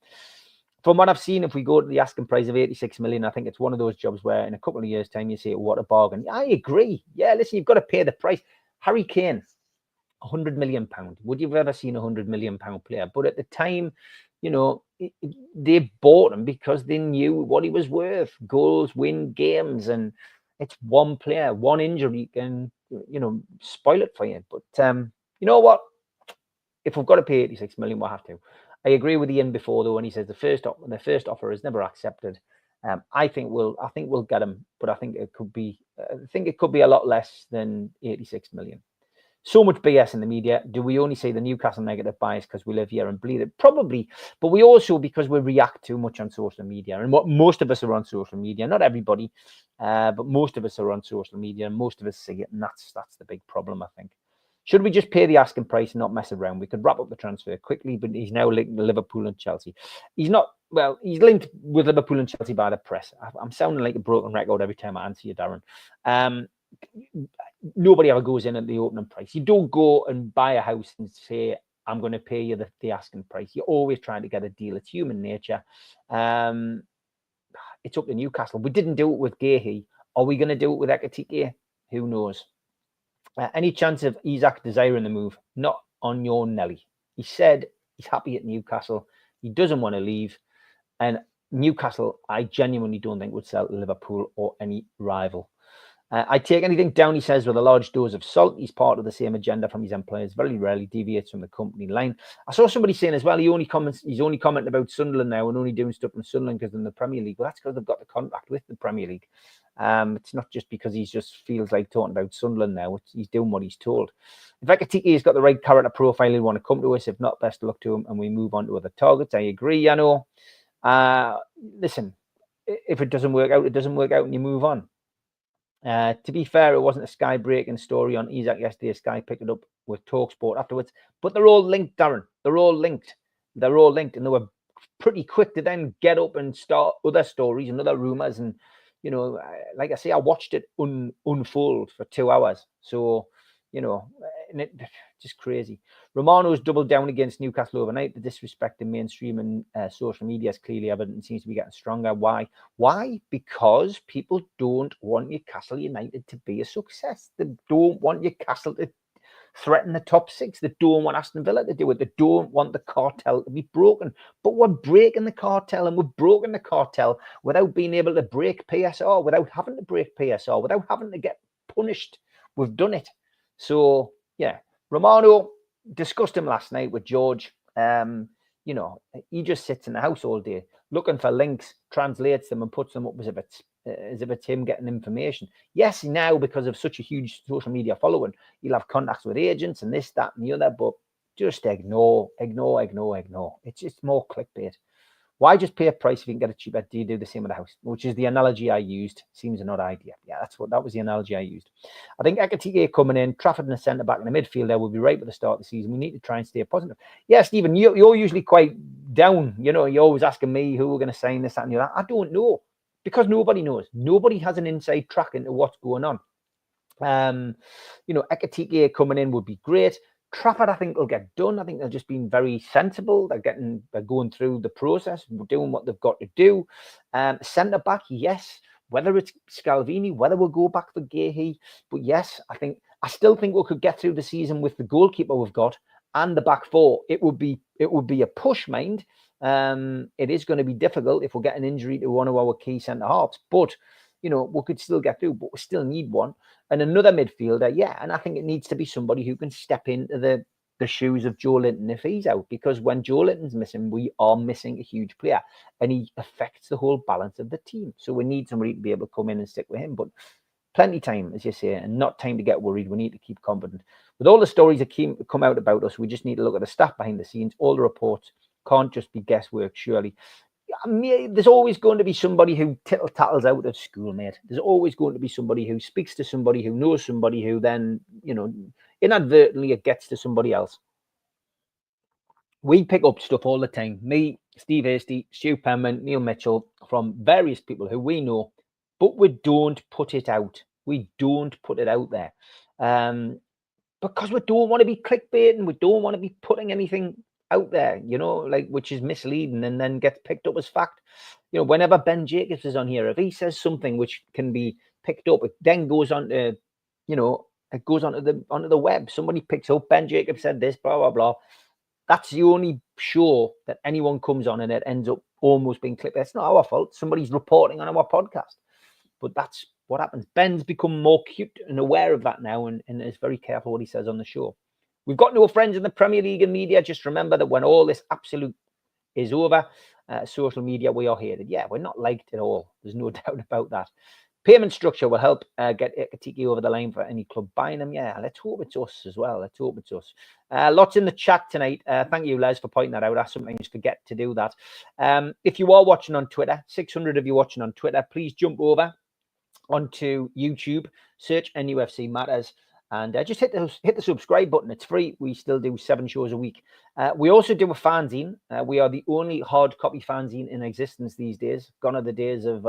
From what I've seen, if we go to the asking price of 86 million, I think it's one of those jobs where in a couple of years' time you say, what a bargain. I agree. Yeah, listen, you've got to pay the price. Harry Kane, £100 million. Would you have ever seen a £100 million player? But at the time, they bought him because they knew what he was worth. Goals, win games, and it's one player, one injury can, spoil it for you. But you know what? If we've got to pay 86 million, we'll have to. I agree with Ian before, though, when he says the first offer is never accepted. I think we'll get him, but I think it could be a lot less than 86 million. So much BS in the media. Do we only say the Newcastle negative bias because we live here and bleed it? Probably, but we also because we react too much on social media. And what most of us are on social media, not everybody, but most of us are on social media, and most of us see it, and that's the big problem, I think. Should we just pay the asking price and not mess around? We could wrap up the transfer quickly, but he's now linked to Liverpool and Chelsea. He's not, well, he's linked with Liverpool and Chelsea by the press. I'm sounding like a broken record every time I answer you, Darren. Nobody ever goes in at the opening price. You don't go and buy a house and say, I'm going to pay you the asking price. You're always trying to get a deal. It's human nature. It's up to Newcastle. We didn't do it with Gahey. Are we going to do it with Ekatike? Who knows? Any chance of Isak desiring the move? Not on your Nelly. He said he's happy at Newcastle. He doesn't want to leave. And Newcastle, I genuinely don't think would sell to Liverpool or any rival. I take anything Downey says with a large dose of salt. He's part of the same agenda from his employers. Very rarely deviates from the company line. I saw somebody saying as well, he's only commenting about Sunderland now and only doing stuff from Sunderland because they're in the Premier League. Well, that's because they've got the contract with the Premier League. It's not just because he just feels like talking about Sunderland now. He's doing what he's told. If Ekatike has got the right character profile, he'll want to come to us. If not, best of luck to him, and we move on to other targets. I agree, I know. Listen, if it doesn't work out, it doesn't work out, and you move on. To be fair, it wasn't a Sky breaking story on Isak yesterday. Sky picked it up with TalkSport afterwards. But they're all linked, Darren. They're all linked. And they were pretty quick to then get up and start other stories and other rumours. And, you know, like I say, I watched it unfold for 2 hours. So, you know, and it just crazy. Romano's doubled down against Newcastle overnight. The disrespect in mainstream and social media is clearly evident and seems to be getting stronger. Why? Why? Because people don't want Newcastle United to be a success. They don't want Newcastle to threaten the top six. They don't want Aston Villa to do it. They don't want the cartel to be broken. But we're breaking the cartel, and we've broken the cartel without being able to break PSR, without having to break PSR, without having to get punished. We've done it. So, yeah, Romano, discussed him last night with George. You know, he just sits in the house all day looking for links, translates them and puts them up as if it's him getting information. Yes, now, because of such a huge social media following, you'll have contacts with agents and this, that, and the other, but just ignore. It's just more clickbait. Why just pay a price if you can get it cheaper? Do you do the same with the house? Which is the analogy I used. Seems an odd idea. Yeah, that was the analogy I used. I think Ekatike coming in, Trafford in the centre back and the midfielder will be right at the start of the season. We need to try and stay positive. Yeah, Stephen, you're usually quite down. You know, you're always asking me who we're going to sign, this, that, and the other. I don't know, because nobody knows. Nobody has an inside track into what's going on. You know, Ekatike coming in would be great. Trafford, I think, will get done. I think they're just being very sensible. They're going through the process, doing what they've got to do. Centre back, yes. Whether it's Scalvini, whether we'll go back for Gahey, but yes, I still think we could get through the season with the goalkeeper we've got and the back four. It would be a push, mind. It is going to be difficult if we get an injury to one of our key centre halves, but you know, we could still get through, but we still need one. And another midfielder, yeah. And I think it needs to be somebody who can step into the shoes of Joe Linton if he's out, because when Joe Linton's missing, we are missing a huge player and he affects the whole balance of the team. So we need somebody to be able to come in and stick with him. But plenty time, as you say, and not time to get worried. We need to keep confident. With all the stories that come out about us, we just need to look at the stuff behind the scenes. All the reports can't just be guesswork, surely. I mean, there's always going to be somebody who tittle-tattles out of school, mate. There's always going to be somebody who speaks to somebody who knows somebody who then, you know, inadvertently it gets to somebody else. We pick up stuff all the time. Me, Steve Hasty, Stu Penman, Neil Mitchell, from various people who we know, but we don't put it out. We don't put it out there. Because we don't want to be clickbaiting. We don't want to be putting anything out there, you know, like, which is misleading and then gets picked up as fact. You know, whenever Ben Jacobs is on here, if he says something which can be picked up, it then goes on to, you know, it goes onto the web. Somebody picks up, Ben Jacobs said this, blah, blah, blah. That's the only show that anyone comes on and it ends up almost being clickbait. It's not our fault. Somebody's reporting on our podcast. But that's what happens. Ben's become more cute and aware of that now and is very careful what he says on the show. We've got no friends in the Premier League and media. Just remember that when all this absolute is over, social media, we are hated. Yeah, we're not liked at all. There's no doubt about that. Payment structure will help get Ekatike over the line for any club buying them. Yeah, let's hope it's us as well. Let's hope it's us. Lots in the chat tonight. Thank you, Les, for pointing that out. I sometimes forget to do that. If you are watching on Twitter, 600 of you watching on Twitter, please jump over onto YouTube, search NUFC Matters, and just hit the subscribe button. It's free. We still do 7 shows a week. We also do a fanzine. We are the only hard copy fanzine in existence these days. Gone are the days of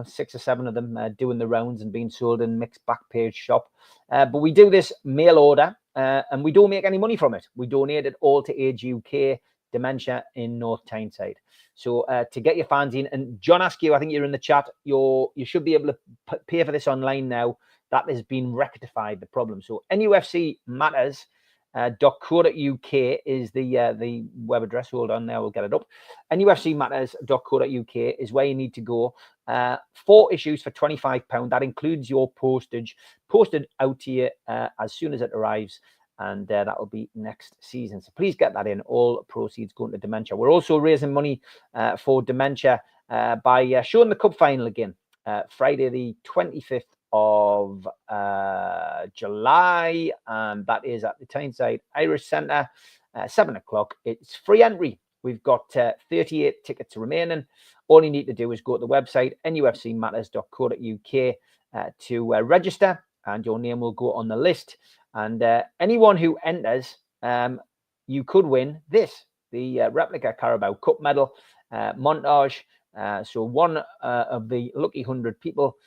6 or 7 of them doing the rounds and being sold in mixed back page shop. But we do this mail order, and we don't make any money from it. We donate it all to Age UK Dementia in North Tyneside. So to get your fanzine, and John Askew, I think you're in the chat, you should be able to pay for this online now. That has been rectified, the problem. So NUFC Matters .co.uk is the web address. Hold on there, we'll get it up. nufcmatters.co.uk is where you need to go. 4 issues for £25. That includes your postage, posted out to you as soon as it arrives, and that will be next season. So please get that in. All proceeds going to dementia. We're also raising money for dementia by showing the cup final again, Friday the 25th of July, and that is at the Tyneside Irish Centre, 7 o'clock. It's free entry. We've got 38 tickets remaining. All you need to do is go to the website nufcmatters.co.uk to register, and your name will go on the list. And anyone who enters, you could win this. the replica Carabao Cup medal montage. So one of the lucky 100 people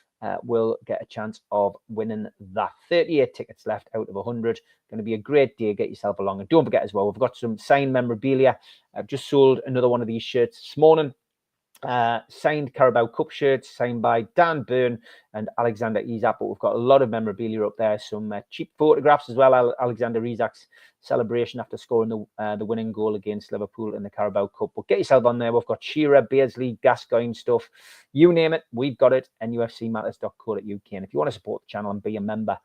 will get a chance of winning that. 38 tickets left out of 100. Going to be a great day. Get yourself along. And don't forget as well, we've got some signed memorabilia. I've just sold another one of these shirts this morning. Signed Carabao Cup shirts, signed by Dan Byrne and Alexander Isak. But we've got a lot of memorabilia up there. Some cheap photographs as well. Alexander Isak's celebration after scoring the winning goal against Liverpool in the Carabao Cup. But get yourself on there. We've got Shearer, Beardsley, Gascoigne stuff. You name it, we've got it. nufcmatterspodcast.co.uk. And if you want to support the channel and be a member,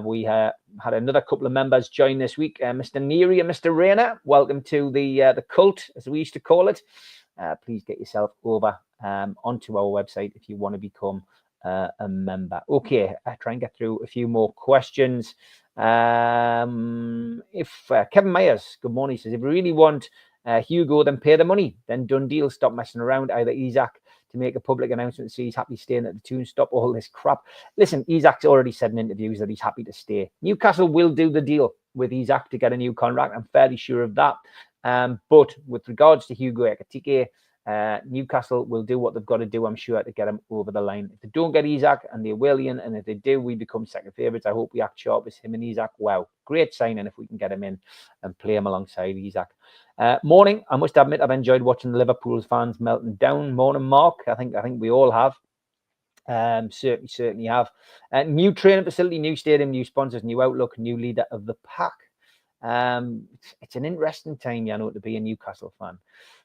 we had another couple of members join this week. Mr. Neary and Mr. Rayner. Welcome to the cult, as we used to call it. Please get yourself over onto our website if you want to become a member. Okay, I'll try and get through a few more questions. Kevin Myers, good morning, says, if you really want Hugo, then pay the money. Then done deal. Stop messing around. Either Isak to make a public announcement, say he's happy staying at the Toon. Stop all this crap. Listen, Isak's already said in interviews that he's happy to stay. Newcastle will do the deal with Isak to get a new contract. I'm fairly sure of that. But with regards to Hugo Ekitike, Newcastle will do what they've got to do, I'm sure, to get him over the line. If they don't get Isak and they're Willian, and if they do, we become second favourites. I hope we act sharp as him and Isak. Wow, great signing if we can get him in and play him alongside Isak. Morning, I must admit I've enjoyed watching the Liverpool fans melting down. Morning, Mark. I think we all have. Certainly have. New training facility, new stadium, new sponsors, new outlook, new leader of the pack. It's an interesting time, to be a Newcastle fan.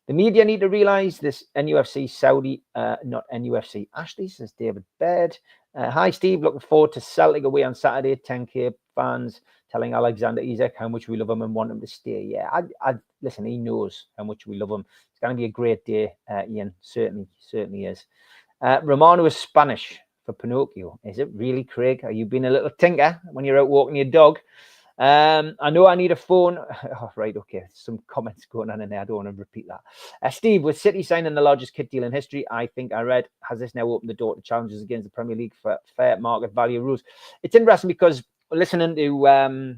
The media need to realise this NUFC Saudi, not NUFC. Ashley, says David Baird. Hi, Steve. Looking forward to Celtic away on Saturday. 10k fans telling Alexander Isak how much we love him and want him to stay. Yeah, I listen, he knows how much we love him. It's going to be a great day, Ian. Certainly is. Romano is Spanish for Pinocchio. Is it really, Craig? Are you being a little tinker when you're out walking your dog? I know I need a phone. Oh, right, okay. Some comments going on in there. I don't want to repeat that. Steve, with City signing the largest kit deal in history, I think I read, has this now opened the door to challenges against the Premier League for fair market value rules? It's interesting because listening to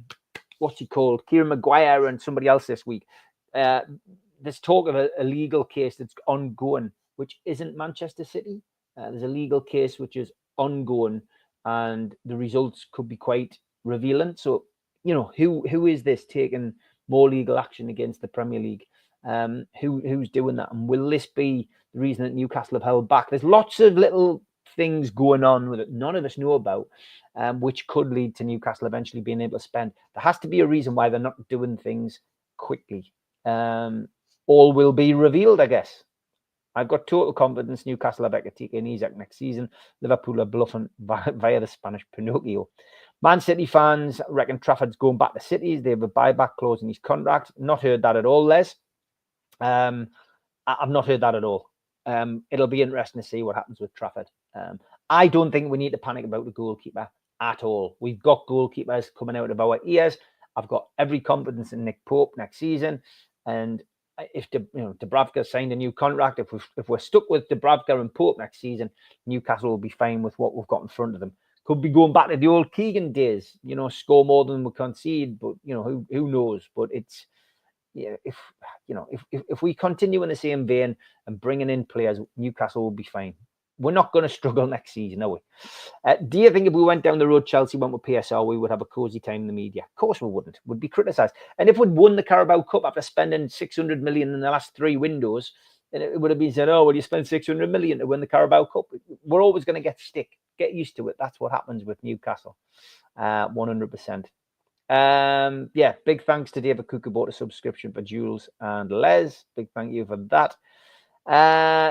what's he called, Kieran Maguire and somebody else this week, there's talk of a legal case that's ongoing, which isn't Manchester City. There's a legal case which is ongoing, and the results could be quite revealing. So, who is this taking more legal action against the Premier League? Who's doing that? And will this be the reason that Newcastle have held back? There's lots of little things going on with it none of us know about, which could lead to Newcastle eventually being able to spend. There has to be a reason why they're not doing things quickly. All will be revealed, I guess. I've got total confidence Newcastle have Ekitike and Isak next season. Liverpool are bluffing via the Spanish Pinocchio. Man City fans reckon Trafford's going back to City. They have a buyback clause in his contract. Not heard that at all, Les. I've not heard that at all. It'll be interesting to see what happens with Trafford. I don't think we need to panic about the goalkeeper at all. We've got goalkeepers coming out of our ears. I've got every confidence in Nick Pope next season. And if Dubravka signed a new contract, if we're stuck with Dubravka and Pope next season, Newcastle will be fine with what we've got in front of them. Could be going back to the old Keegan days, score more than we concede, but who knows? But it's if we continue in the same vein and bringing in players, Newcastle will be fine. We're not going to struggle next season, are we? Do you think if we went down the road Chelsea went with PSR, we would have a cosy time in the media? Of course we wouldn't. We'd be criticised. And if we'd won the Carabao Cup after spending 600 million in the last 3 windows, then it would have been said, oh, well, you spend 600 million to win the Carabao Cup. We're always going to get stick. Get used to it. That's what happens with Newcastle. 100%. Big thanks to David Cook who bought a subscription for Jules and Les. Big thank you for that.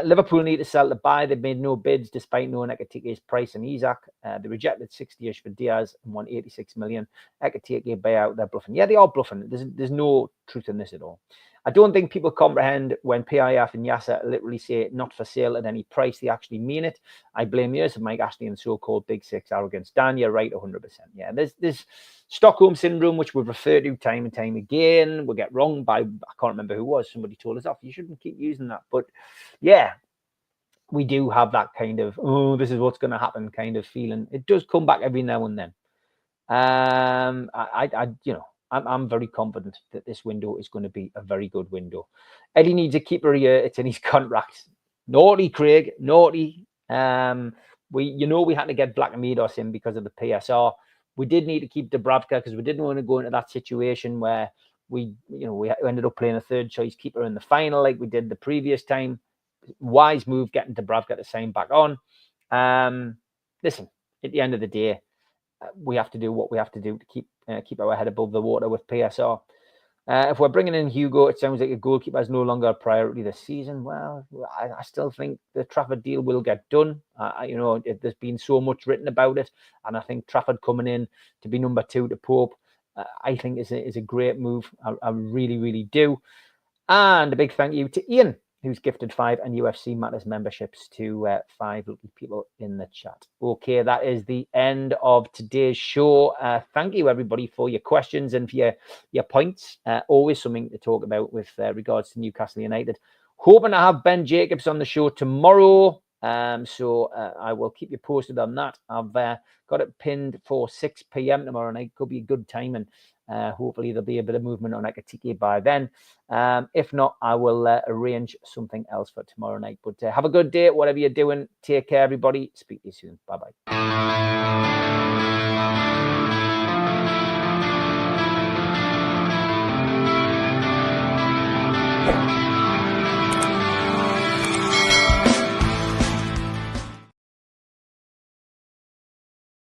Liverpool need to sell to buy. They've made no bids despite knowing Ekitike's price and Isak. They rejected 60-ish for Diaz and won 86 million. Ekitike buyout, they're bluffing. Yeah, they are bluffing. There's no truth in this at all. I don't think people comprehend when PIF and Yasser literally say not for sale at any price. They actually mean it. I blame years of Mike Ashley and so-called Big Six arrogance. Dan, you're right, 100%. Yeah, there's Stockholm syndrome, which we've referred to time and time again. We'll get wrong by, I can't remember who it was. Somebody told us off. You shouldn't keep using that. But yeah, we do have that kind of, oh, this is what's going to happen kind of feeling. It does come back every now and then. I'm very confident that this window is going to be a very good window. Eddie needs a keeper here. It's in his contract. Naughty, Craig. Naughty. We had to get Blackamidos in because of the PSR. We did need to keep Dubravka because we didn't want to go into that situation where we ended up playing a third choice keeper in the final like we did the previous time. Wise move getting Dubravka to sign back on. Listen, at the end of the day, we have to do what we have to do to keep our head above the water with PSR. If we're bringing in Hugo, it sounds like a goalkeeper is no longer a priority this season. Well, I still think the Trafford deal will get done. There's been so much written about it, and I think Trafford coming in to be number 2 to Pope, I think is a great move. I really, really do. And a big thank you to Ian, who's gifted 5 NUFC Matters memberships to 5 lucky people in the chat. Okay, that is the end of today's show. Thank you, everybody, for your questions and for your points. Always something to talk about with regards to Newcastle United. Hoping to have Ben Jacobs on the show tomorrow. So I will keep you posted on that. I've got it pinned for 6 p.m. tomorrow night. Could be a good time, and hopefully there'll be a bit of movement on Ekatike by then. If not, I will arrange something else for tomorrow night. But have a good day, whatever you're doing. Take care, everybody. Speak to you soon. Bye-bye.